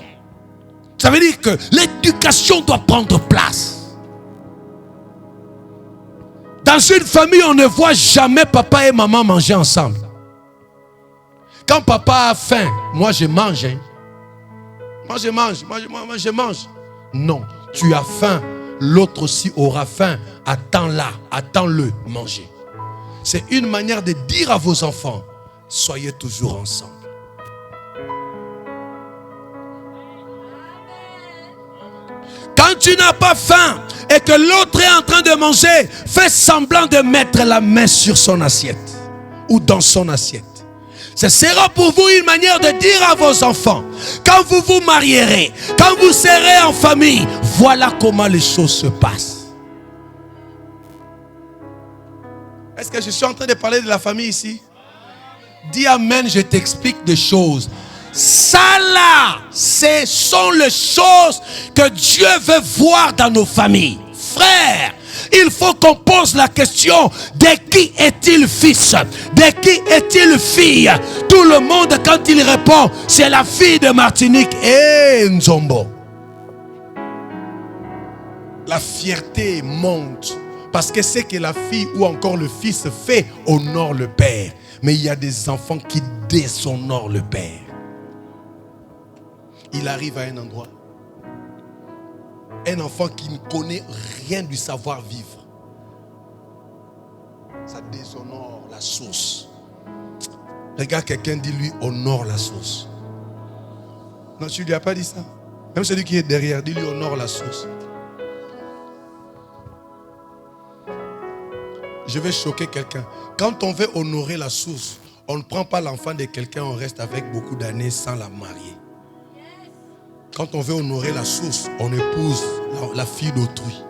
S1: Ça veut dire que l'éducation doit prendre place. Dans une famille, on ne voit jamais papa et maman manger ensemble. Quand papa a faim, moi je mange. Moi je mange. Non, tu as faim, l'autre aussi aura faim. Attends-le manger. C'est une manière de dire à vos enfants, soyez toujours ensemble. Quand tu n'as pas faim et que l'autre est en train de manger, fais semblant de mettre la main sur son assiette ou dans son assiette. Ce sera pour vous une manière de dire à vos enfants, quand vous vous marierez, quand vous serez en famille, voilà comment les choses se passent. Est-ce que je suis en train de parler de la famille ici? Dis amen, je t'explique des choses. Ça là, ce sont les choses que Dieu veut voir dans nos familles. Frère, il faut qu'on pose la question, de qui est-il fils? De qui est-il fille? Tout le monde, quand il répond, c'est la fille de Martinique et Nzombo. La fierté monte parce que c'est que la fille ou encore le fils fait honore le père. Mais il y a des enfants qui déshonorent le père. Il arrive à un endroit. Un enfant qui ne connaît rien du savoir-vivre. Ça déshonore la source. Regarde quelqu'un, dis-lui, honore la source. Non, tu ne lui as pas dit ça. Même celui qui est derrière, dis-lui, honore la source. Je vais choquer quelqu'un. Quand on veut honorer la source, on ne prend pas l'enfant de quelqu'un, on reste avec beaucoup d'années sans la marier. Quand on veut honorer la source, on épouse la fille d'autrui.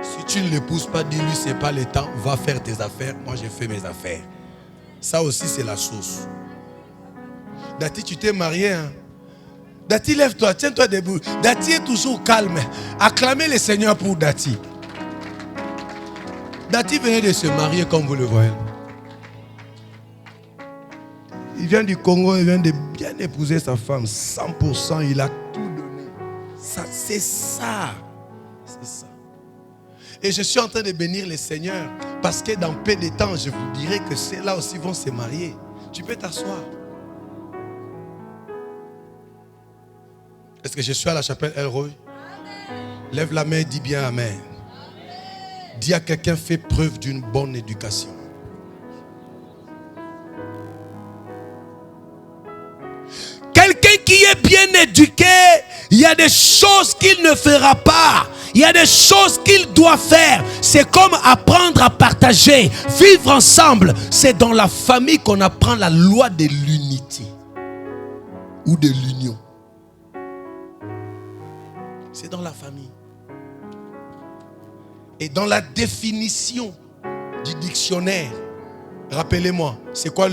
S1: Si tu ne l'épouses pas, dis-lui, c'est pas le temps, va faire tes affaires, moi je fais mes affaires. Ça aussi, c'est la source. Dati, tu t'es marié, hein? Dati, lève-toi, tiens-toi debout. Dati est toujours calme. Acclamez le Seigneur pour Dati. Dati venait de se marier comme vous le voyez. Il vient du Congo, il vient de bien épouser sa femme. 100%, il a tout donné. Ça, c'est ça. C'est ça. Et je suis en train de bénir le Seigneur. Parce que dans peu de temps, je vous dirai que c'est là aussi vont se marier. Tu peux t'asseoir. Est-ce que je suis à la chapelle Elroy? Lève la main, dis bien amen. Dis à quelqu'un, fais preuve d'une bonne éducation. Quelqu'un qui est bien éduqué, il y a des choses qu'il ne fera pas. Il y a des choses qu'il doit faire. C'est comme apprendre à partager, vivre ensemble. C'est dans la famille qu'on apprend la loi de l'unité ou de l'union. C'est dans la famille. Et dans la définition du dictionnaire, rappelez-moi, c'est quoi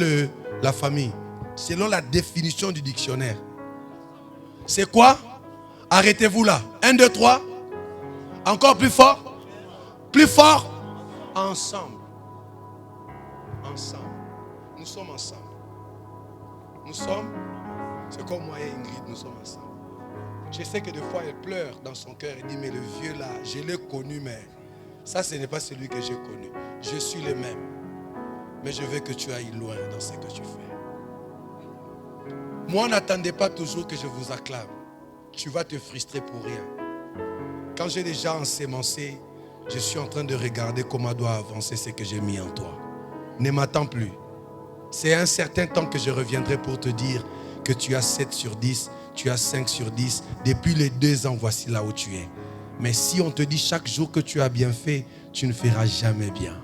S1: la famille? Selon la définition du dictionnaire. C'est quoi? Arrêtez-vous là. 1, 2, 3. Encore plus fort. Plus fort. Ensemble. Ensemble. Nous sommes ensemble. Nous sommes. C'est comme moi et Ingrid, nous sommes ensemble. Je sais que des fois elle pleure dans son cœur. Elle dit, mais le vieux là, je l'ai connu, mais ça ce n'est pas celui que j'ai connu. Je suis le même. Mais je veux que tu ailles loin dans ce que tu fais. Moi, n'attendez pas toujours que je vous acclame. Tu vas te frustrer pour rien. Quand j'ai déjà ensémencé, je suis en train de regarder comment doit avancer ce que j'ai mis en toi. Ne m'attends plus. C'est un certain temps que je reviendrai pour te dire que tu as 7 sur 10, tu as 5 sur 10. Depuis les 2 ans, voici là où tu es. Mais si on te dit chaque jour que tu as bien fait, tu ne feras jamais bien.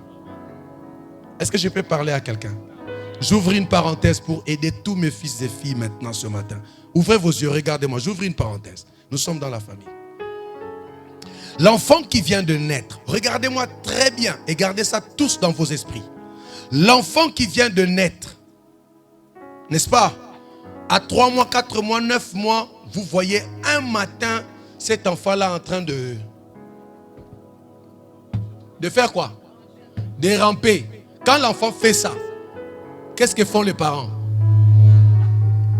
S1: Est-ce que je peux parler à quelqu'un? J'ouvre une parenthèse pour aider tous mes fils et filles maintenant ce matin. Ouvrez vos yeux, regardez-moi, j'ouvre une parenthèse. Nous sommes dans la famille. L'enfant qui vient de naître, regardez-moi très bien et gardez ça tous dans vos esprits. L'enfant qui vient de naître, n'est-ce pas? À 3 mois, 4 mois, 9 mois, vous voyez un matin cet enfant-là en train de faire quoi? De ramper. Quand l'enfant fait ça, qu'est-ce que font les parents?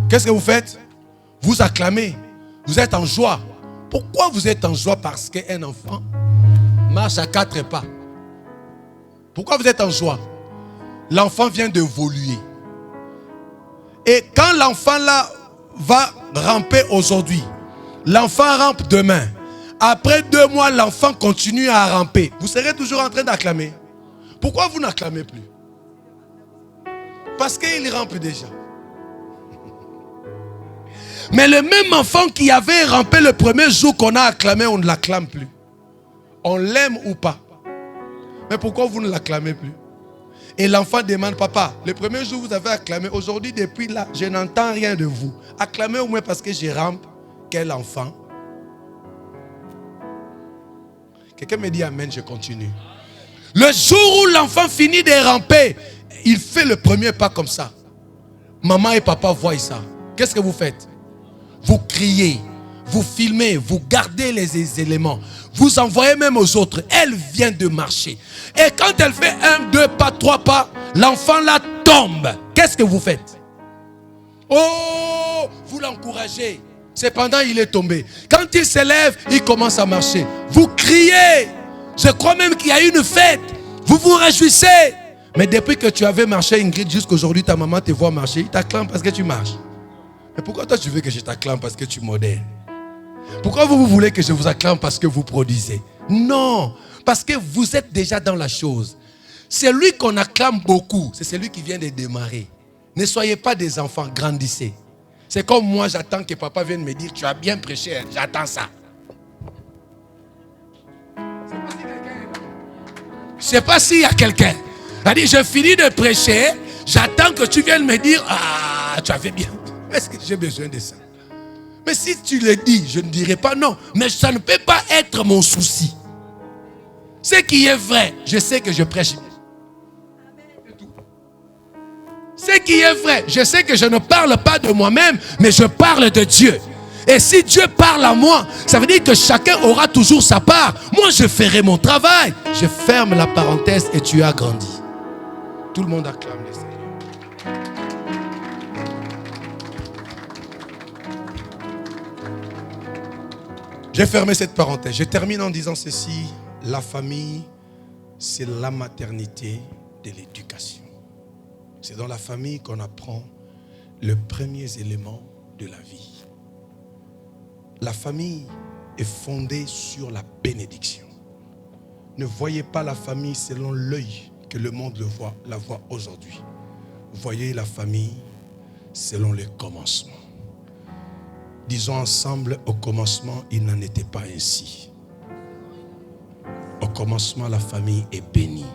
S1: Qu'est-ce que vous faites? Vous acclamez. Vous êtes en joie. Pourquoi vous êtes en joie? Parce qu'un enfant marche à 4 pas. Pourquoi vous êtes en joie? L'enfant vient d'évoluer. Et quand l'enfant là va ramper aujourd'hui, l'enfant rampe demain. Après 2 mois, l'enfant continue à ramper. Vous serez toujours en train d'acclamer. Pourquoi vous n'acclamez plus? Parce qu'il rampe déjà. Mais le même enfant qui avait rampé le premier jour qu'on a acclamé, on ne l'acclame plus. On l'aime ou pas. Mais pourquoi vous ne l'acclamez plus? Et l'enfant demande, papa, le premier jour vous avez acclamé, aujourd'hui depuis là, je n'entends rien de vous. Acclamez au moins parce que je rampe. Quel enfant? Quelqu'un me dit amen, je continue. Le jour où l'enfant finit de ramper, il fait le premier pas comme ça. Maman et papa voient ça. Qu'est-ce que vous faites? Vous criez, vous filmez, vous gardez les éléments. Vous envoyez même aux autres. Elle vient de marcher. Et quand elle fait 1, 2 pas, 3 pas, l'enfant là tombe. Qu'est-ce que vous faites? Oh, vous l'encouragez. Cependant, il est tombé. Quand il s'élève, il commence à marcher. Vous criez. Je crois même qu'il y a une fête. Vous vous réjouissez. Mais depuis que tu avais marché, Ingrid, jusqu'aujourd'hui, ta maman te voit marcher. Il t'acclame parce que tu marches. Mais pourquoi toi tu veux que je t'acclame parce que tu modères? Pourquoi vous voulez que je vous acclame parce que vous produisez? Non, parce que vous êtes déjà dans la chose. C'est lui qu'on acclame beaucoup. C'est celui qui vient de démarrer. Ne soyez pas des enfants, grandissez. C'est comme moi, j'attends que papa vienne me dire, tu as bien prêché, j'attends ça. Je ne sais pas s'il y a quelqu'un. Il a dit, je finis de prêcher, j'attends que tu viennes me dire, ah, tu avais bien. Est-ce que j'ai besoin de ça? Mais si tu le dis, je ne dirai pas non. Mais ça ne peut pas être mon souci. Ce qui est vrai, je sais que je prêche. Ce qui est vrai, je sais que je ne parle pas de moi-même, mais je parle de Dieu. Et si Dieu parle à moi, ça veut dire que chacun aura toujours sa part. Moi, je ferai mon travail. Je ferme la parenthèse et tu as grandi. Tout le monde acclame le Seigneur. J'ai fermé cette parenthèse. Je termine en disant ceci. La famille, c'est la maternité de l'éducation. C'est dans la famille qu'on apprend les premiers éléments de la vie. La famille est fondée sur la bénédiction. Ne voyez pas la famille selon l'œil que le monde la voit aujourd'hui. Voyez la famille selon le commencement. Disons ensemble, au commencement, il n'en était pas ainsi. Au commencement, la famille est bénie.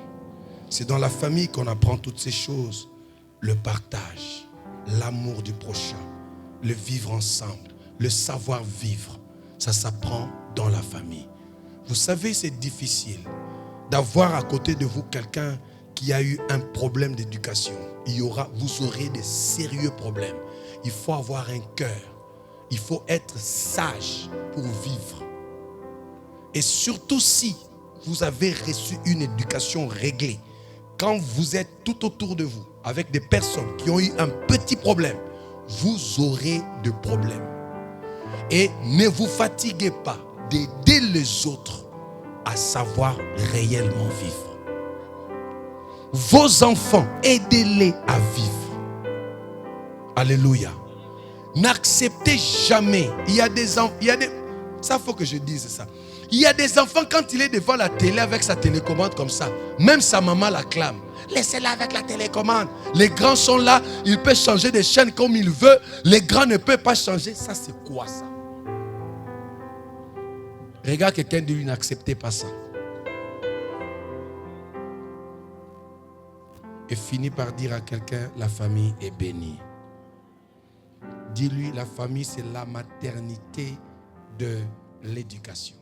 S1: C'est dans la famille qu'on apprend toutes ces choses. Le partage, l'amour du prochain, le vivre ensemble, le savoir-vivre. Ça s'apprend dans la famille. Vous savez, c'est difficile d'avoir à côté de vous quelqu'un qui a eu un problème d'éducation. Vous aurez des sérieux problèmes. Il faut avoir un cœur. Il faut être sage pour vivre. Et surtout si vous avez reçu une éducation réglée, quand vous êtes tout autour de vous, avec des personnes qui ont eu un petit problème, vous aurez des problèmes. Et ne vous fatiguez pas d'aider les autres à savoir réellement vivre. Vos enfants, aidez-les à vivre. Alléluia. N'acceptez jamais. Il y a des enfants, ça faut que je dise ça. Il y a des enfants, quand il est devant la télé avec sa télécommande comme ça, même sa maman l'acclame. Laissez-la avec la télécommande. Les grands sont là, il peut changer de chaîne comme il veut. Les grands ne peuvent pas changer. Ça, c'est quoi ça? Regarde quelqu'un de lui, n'acceptez pas ça. Et finis par dire à quelqu'un, la famille est bénie. Dis-lui, la famille, c'est la maternité de l'éducation.